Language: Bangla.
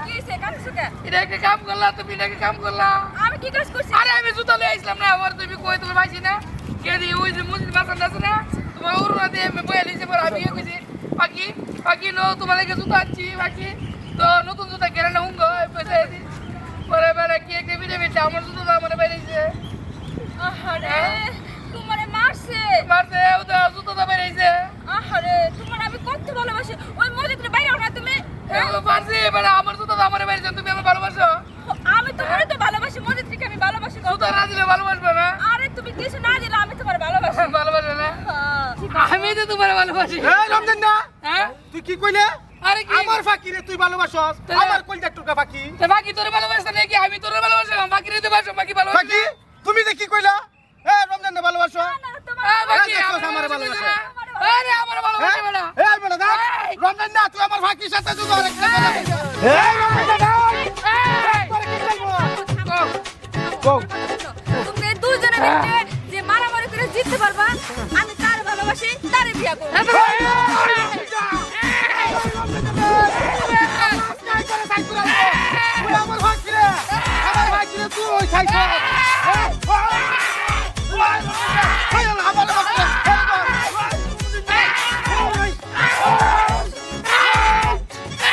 কি সে কাঁদছো কে? এটা কি কাম করলা তুমি? এটা কি কাম করলা? আমি কি কাজ করছি? আরে আমি জুতা লয়ে আইছিলাম না, আমার তুমি কই তুমি পাইছি না? কে দি ওই যে মুজিদ মাসান আছে না, তোমার ওরনা দিয়ে আমি বয়ে লিছে পর আমি কইছি পাখি পাখি নো তোমার লাগে জুতা আনছি পাখি, তো নতুন জুতা কেনা না হুঙ্গো পয়সা দি পরে বেড়া কি একটা বিদে বিদে আমার জুতা আমার বাইরেছে। আহারে তোমারে মারছে। মারতে ও তো জুতা তো বাইরেছে। আহারে তোমার আমি কত ভালোবাসি, ওই মজিদরে বাইরে না তুমি। পারছি বেড়া আমার জুতা তো আমার বাইরেছে, তুমি আমার ভালোবাসো? আমি তোমারে তো ভালোবাসি, মজিদকে আমি ভালোবাসি। জুতা না দিলে ভালোবাসবে না? আরে তুমি কিছু না দিলে আমি তোমার ভালোবাসি। ভালোবাসবে না? আমি তো তোমার ভালোবাসি। এই রমজান না, হ্যাঁ তুই কি কইলে? আরে কি আমার ফাঁকি রে তুই ভালোবাসস, আমার কলজার টুকা ফাঁকি। তে বাকি তোরে ভালোবাসা নাকি আমি তোরে ভালোবাসি? বাকি রে তো ভালোবাসো, বাকি ভালোবাসি ফাঁকি তুমি যে কি কইলা? এই রমজান না ভালোবাসো? না, তোমার বাকি দেখো, আমার আমার ভালোবাসা। ভালোবাসা। আরে আমার ভালোবাসা বেটা। এই বেটা দেখ, এই! রমজান না তুই আমার ফাঁকির সাথে যুদ্ধ করে কি বলে? এই রমজান না, এই! তোরে কি বলবো? কও। কও। তুমি দুজনে মিলে যে মারামারি করে জিততে পারবা, আমি তার ভালোবাসি, তারে বিয়া করব। তুই আমার ফাঁকি রে, আমার ফাঁকি রে তুই ছাইছ।